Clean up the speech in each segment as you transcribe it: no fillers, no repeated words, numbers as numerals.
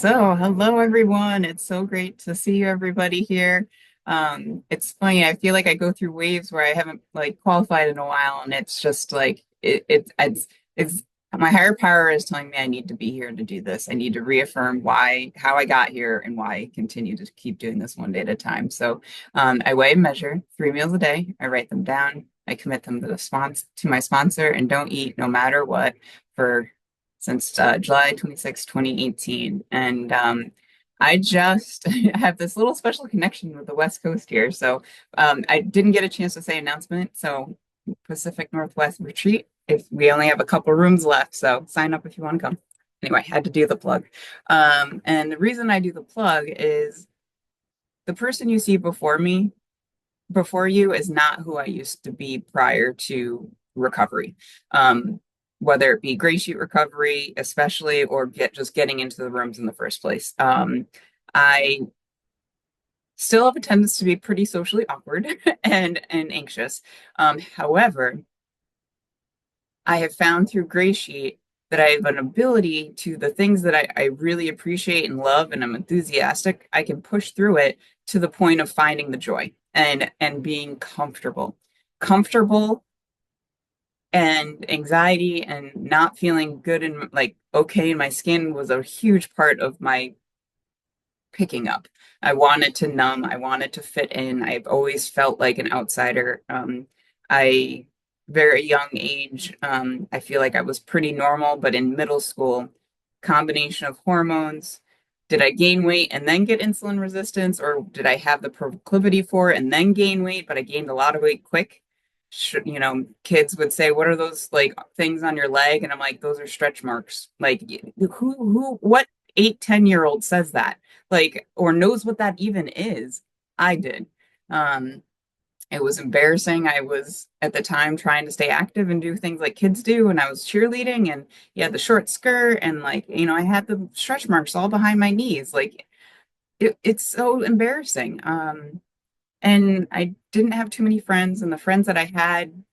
So, hello everyone. It's so great to see you everybody here. It's funny, I feel like I go through waves where I haven't like qualified in a while, and it's just like it's my higher power is telling me I need to be here to do this. I need to reaffirm how I got here and why I continue to keep doing this one day at a time. So, I weigh and measure 3 meals a day. I write them down. I commit them to to my sponsor and don't eat no matter what for since July 26, 2018. And I just have this little special connection with the West Coast here. So I didn't get a chance to say announcement. So Pacific Northwest retreat, if we only have a couple rooms left. So sign up if you want to come. Anyway, I had to do the plug. And the reason I do the plug is the person you see before you is not who I used to be prior to recovery. Whether it be gray sheet recovery, especially, or just getting into the rooms in the first place. I still have a tendency to be pretty socially awkward and anxious. However, I have found through gray sheet that I have an ability to the things that I really appreciate and love and I'm enthusiastic, I can push through it to the point of finding the joy and being comfortable. Comfortable and anxiety and not feeling good and like okay in my skin was a huge part of my picking up. I wanted to numb, I wanted to fit in. I've always felt like an outsider. I very young age, I feel like I was pretty normal, but in middle school, combination of hormones. Did I gain weight and then get insulin resistance, or did I have the proclivity for it and then gain weight, but I gained a lot of weight quick? Kids would say, "What are those like things on your leg?" And I'm like, "Those are stretch marks." Like, what 8, 10-year-old says that? Like, or knows what that even is? I did. Um, it was embarrassing. I was at the time trying to stay active and do things like kids do, and I was cheerleading, and you had the short skirt, and like, I had the stretch marks all behind my knees. Like, it's so embarrassing. And I didn't have too many friends, and the friends that I had,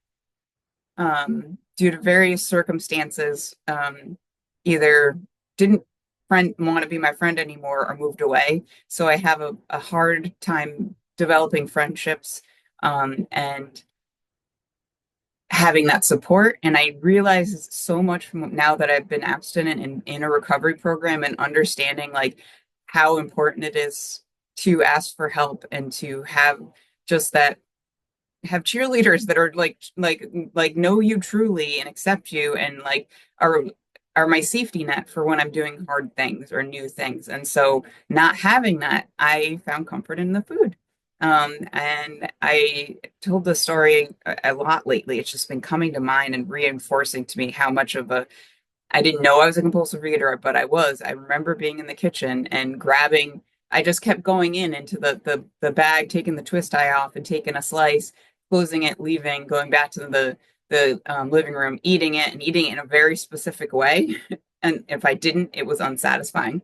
due to various circumstances, either didn't friend want to be my friend anymore or moved away. So I have a hard time developing friendships, and having that support. And I realize so much from now that I've been abstinent and in a recovery program and understanding like how important it is to ask for help and to have just that have cheerleaders that are like know you truly and accept you and like are are my safety net for when I'm doing hard things or new things. And so not having that, I found comfort in the food. And I told the story a lot lately. It's just been coming to mind and reinforcing to me how much of a I didn't know I was a compulsive reader, but I was. I remember being in the kitchen and grabbing. I just kept going into the bag, taking the twist tie off and taking a slice, closing it, leaving, going back to the living room, eating it and eating it in a very specific way. And if I didn't, it was unsatisfying.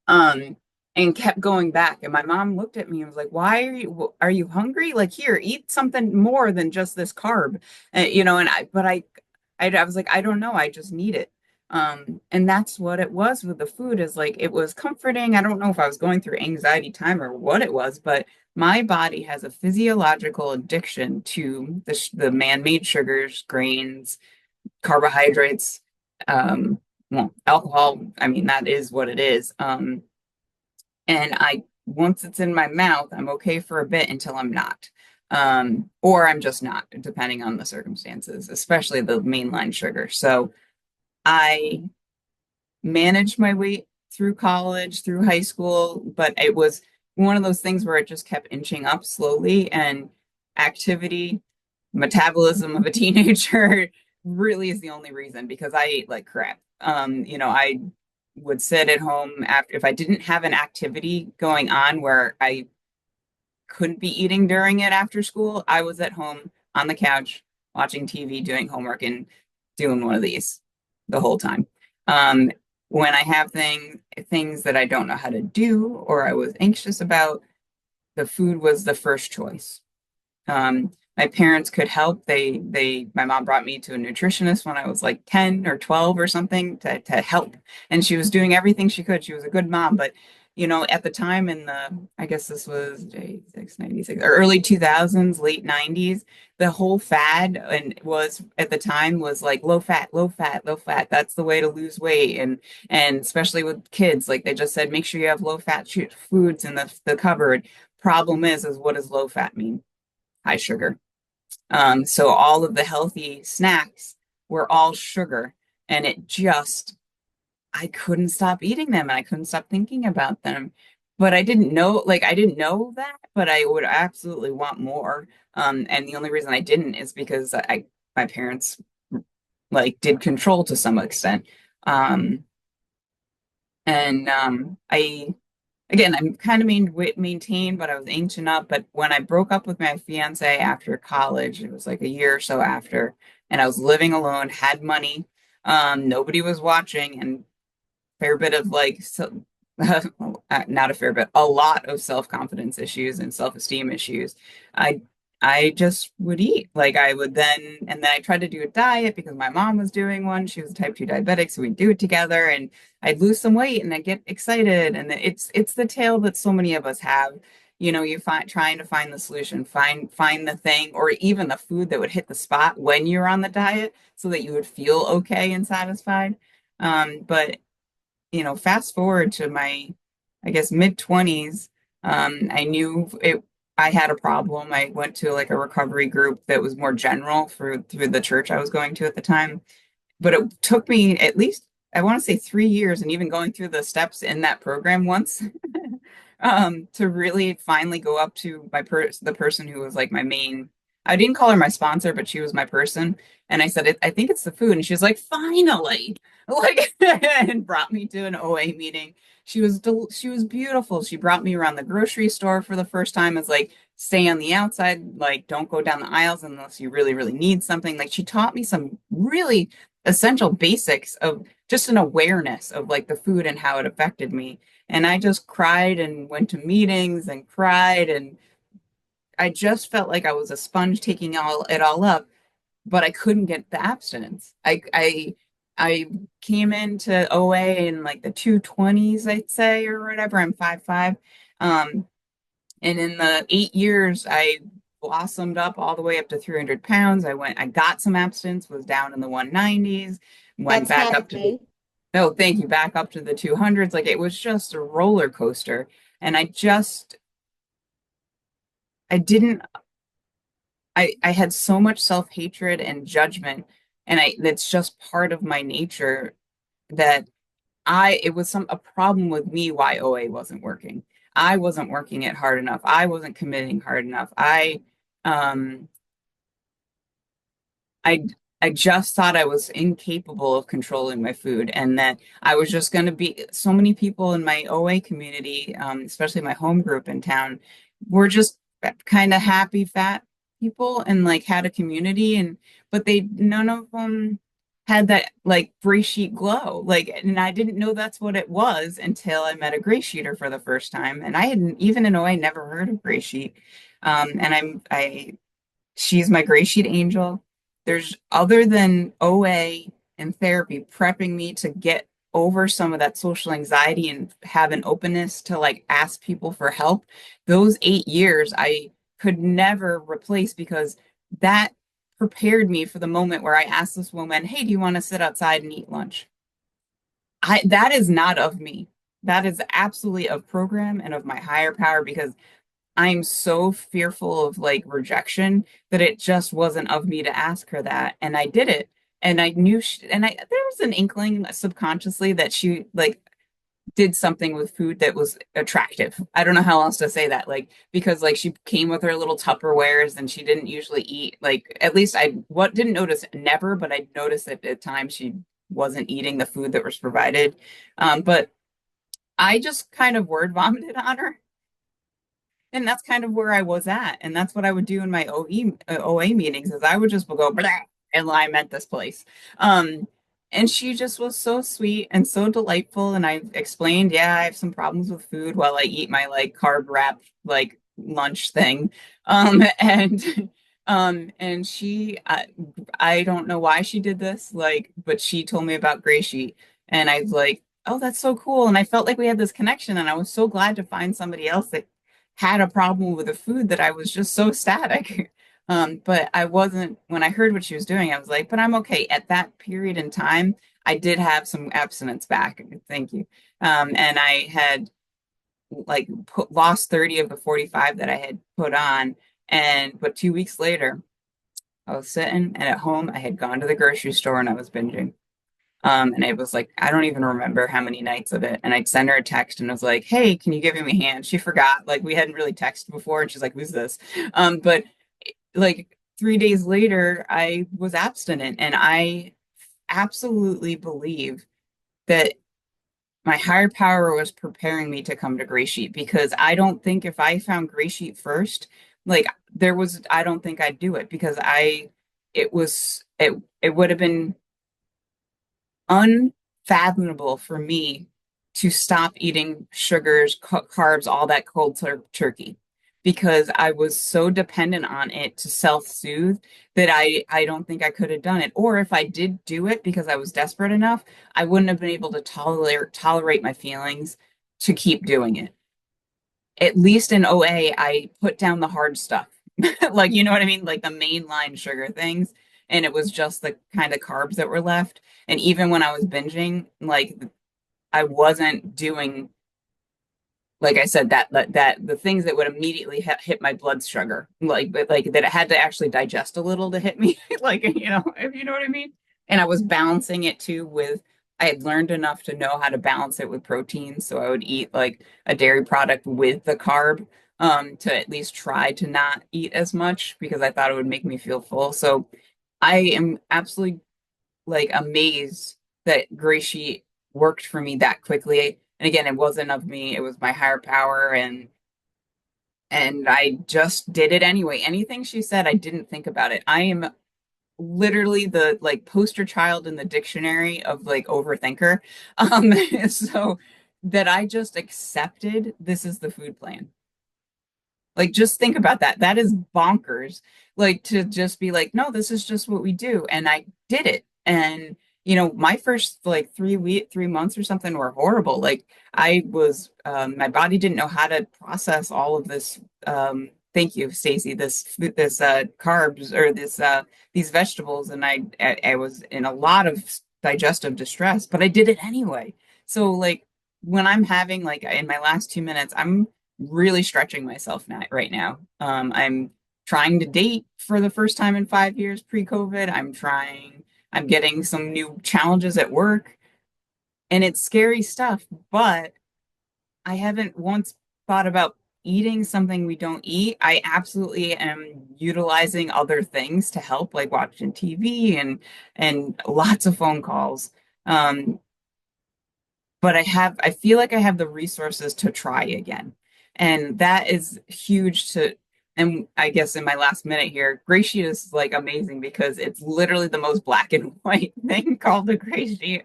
Um, and kept going back. And my mom looked at me and was like, "Why are you hungry? Like here, eat something more than just this carb." And I was like, "I don't know. I just need it." And that's what it was with the food is like it was comforting. I don't know if I was going through anxiety time or what it was, but my body has a physiological addiction to the man-made sugars, grains, carbohydrates, alcohol. I mean, that is what it is. And I once it's in my mouth, I'm okay for a bit until I'm not. Or I'm just not, depending on the circumstances, especially the mainline sugar. So I managed my weight through college, through high school, but it was one of those things where it just kept inching up slowly and activity, metabolism of a teenager really is the only reason because I ate like crap. I would sit at home after if I didn't have an activity going on where I couldn't be eating during it after school, I was at home on the couch watching TV, doing homework, and doing one of these the whole time. Um, when I have things that I don't know how to do or I was anxious about, the food was the first choice. my parents could help. My mom brought me to a nutritionist when I was like 10 or 12 or something to help. And she was doing everything she could. She was a good mom, but at the time in I guess this was 96, or early 2000s, late 90s, the whole fad and was at the time was like low fat, low fat, low fat. That's the way to lose weight. And especially with kids, like they just said, make sure you have low fat foods in the cupboard. Problem is what does low fat mean? High sugar. So all of the healthy snacks were all sugar, and I couldn't stop eating them and I couldn't stop thinking about them. But I didn't know that, but I would absolutely want more. And the only reason I didn't is because my parents like did control to some extent. Um, and again, I'm kind of maintained, but I was ancient up. But when I broke up with my fiance after college, it was like a year or so after, and I was living alone, had money, nobody was watching, and fair bit of not a fair bit, a lot of self-confidence issues and self-esteem issues. I I just would eat. Like I would then I tried to do a diet because my mom was doing one. She was a type 2 diabetic, so we'd do it together and I'd lose some weight and I'd get excited. And it's the tale that so many of us have. You find trying to find the solution, find the thing or even the food that would hit the spot when you're on the diet so that you would feel okay and satisfied. But fast forward to my, I guess, mid 20s, I knew I had a problem. I went to like a recovery group that was more general through the church I was going to at the time. But it took me at least, I want to say 3 years, and even going through the steps in that program once, to really finally go up to the person who was like my main. I didn't call her my sponsor, but she was my person. And I said, I think it's the food. And she was like, finally, like, and brought me to an OA meeting. She was beautiful. She brought me around the grocery store for the first time as like, stay on the outside, like, don't go down the aisles unless you really, really need something. Like, she taught me some really essential basics of just an awareness of like the food and how it affected me. And I just cried and went to meetings and cried. And I just felt like I was a sponge taking it all up, but I couldn't get the abstinence. I came into OA in like the 220s, I'd say, or whatever. I'm 5'5". And in the 8 years, I blossomed up all the way up to 300 pounds. I got some abstinence, was down in the 190s, went That's back not a up to the, thing. no, thank you, back up to the 200s. Like it was just a roller coaster. And I didn't, I had so much self-hatred and judgment. And that's just part of my nature that it was a problem with me why OA wasn't working. I wasn't working it hard enough. I wasn't committing hard enough. Um, I, I just thought I was incapable of controlling my food and that I was just going to be so many people in my OA community, especially my home group in town, were just kind of happy fat people and like had a community but none of them had that like gray sheet glow. Like, and I didn't know that's what it was until I met a gray sheeter for the first time. And I hadn't, even in OA, never heard of gray sheet. And she's my gray sheet angel. There's other than OA and therapy prepping me to get over some of that social anxiety and have an openness to like ask people for help. Those 8 years I could never replace because that prepared me for the moment where I asked this woman, "Hey, do you want to sit outside and eat lunch?" That is not of me. That is absolutely of program and of my higher power because I'm so fearful of like rejection that it just wasn't of me to ask her that. And I did it. And I knew there was an inkling subconsciously that she like did something with food that was attractive. I don't know how else to say that. Like, because like she came with her little Tupperwares and she didn't usually eat, like, at least didn't notice never, but I noticed that at times she wasn't eating the food that was provided. But I just kind of word vomited on her and that's kind of where I was at. And that's what I would do in my OA meetings is I would just go, blah, and I meant this place. And she just was so sweet and so delightful. And I explained, yeah, I have some problems with food while I eat my like carb wrap, like lunch thing. And And I don't know why she did this, like, but she told me about Gray Sheet, and I was like, oh, that's so cool. And I felt like we had this connection, and I was so glad to find somebody else that had a problem with a food that I was just so static. But I wasn't, when I heard what she was doing, I was like, but I'm okay. At that period in time, I did have some abstinence back. Thank you. And I had like lost 30 of the 45 that I had put on. And but 2 weeks later, I was sitting and at home, I had gone to the grocery store and I was binging. And it was like, I don't even remember how many nights of it. And I'd send her a text and I was like, hey, can you give me a hand? She forgot. Like we hadn't really texted before. And she's like, who's this? But like 3 days later, I was abstinent and I absolutely believe that my higher power was preparing me to come to Gray Sheet because I don't think if I found Gray Sheet first, like I don't think I'd do it because it would have been unfathomable for me to stop eating sugars, carbs, all that cold turkey because I was so dependent on it to self-soothe that I don't think I could have done it. Or if I did do it because I was desperate enough, I wouldn't have been able to tolerate my feelings to keep doing it. At least in OA, I put down the hard stuff. Like, you know what I mean? Like the mainline sugar things. And it was just the kind of carbs that were left. And even when I was binging, like I wasn't doing, like I said, that the things that would immediately hit my blood sugar, like that it had to actually digest a little to hit me, like if you know what I mean. And I was balancing it too with I had learned enough to know how to balance it with protein, so I would eat like a dairy product with the carb, to at least try to not eat as much because I thought it would make me feel full. So I am absolutely like amazed that Gray Sheet worked for me that quickly. And again, it wasn't of me, it was my higher power and I just did it anyway. Anything she said, I didn't think about it. I am literally the like poster child in the dictionary of like overthinker. Um so that I just accepted this is the food plan. Like, just think about that. That is bonkers. Like, to just be like, no, this is just what we do. And I did it. And, my first like 3 months or something were horrible. Like, my body didn't know how to process all of this. Thank you, Stacey, this carbs or these vegetables. And I was in a lot of digestive distress, but I did it anyway. So, like, when I'm having, like, in my last 2 minutes, I'm really stretching myself right now. I'm trying to date for the first time in 5 years pre-COVID. I'm getting some new challenges at work, and it's scary stuff, but I haven't once thought about eating something we don't eat. I absolutely am utilizing other things to help, like watching TV and lots of phone calls. Um, but I feel like I have the resources to try again. And that is huge and I guess in my last minute here, Gray Sheet is like amazing because it's literally the most black and white thing called the Gray Sheet.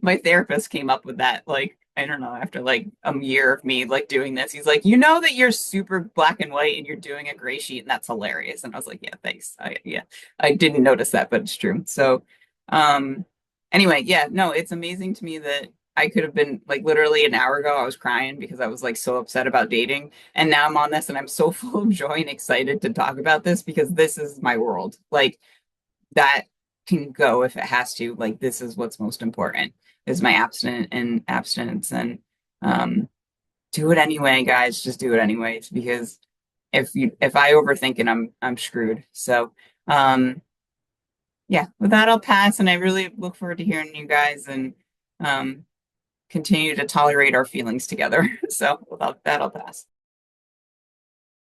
My therapist came up with that, like, I don't know, after like a year of me like doing this. He's like, you know that you're super black and white and you're doing a Gray Sheet and that's hilarious. And I was like, yeah, thanks. Yeah, I didn't notice that, but it's true. So, anyway, yeah, no, it's amazing to me that I could have been like literally an hour ago, I was crying because I was like so upset about dating. And now I'm on this and I'm so full of joy and excited to talk about this because this is my world. Like that can go if it has to. Like this is what's most important is my abstinence and um do it anyway, guys. Just do it anyways because if I overthink it, I'm screwed. So yeah, with that I'll pass and I really look forward to hearing you guys and um continue to tolerate our feelings together. So without that, I'll pass.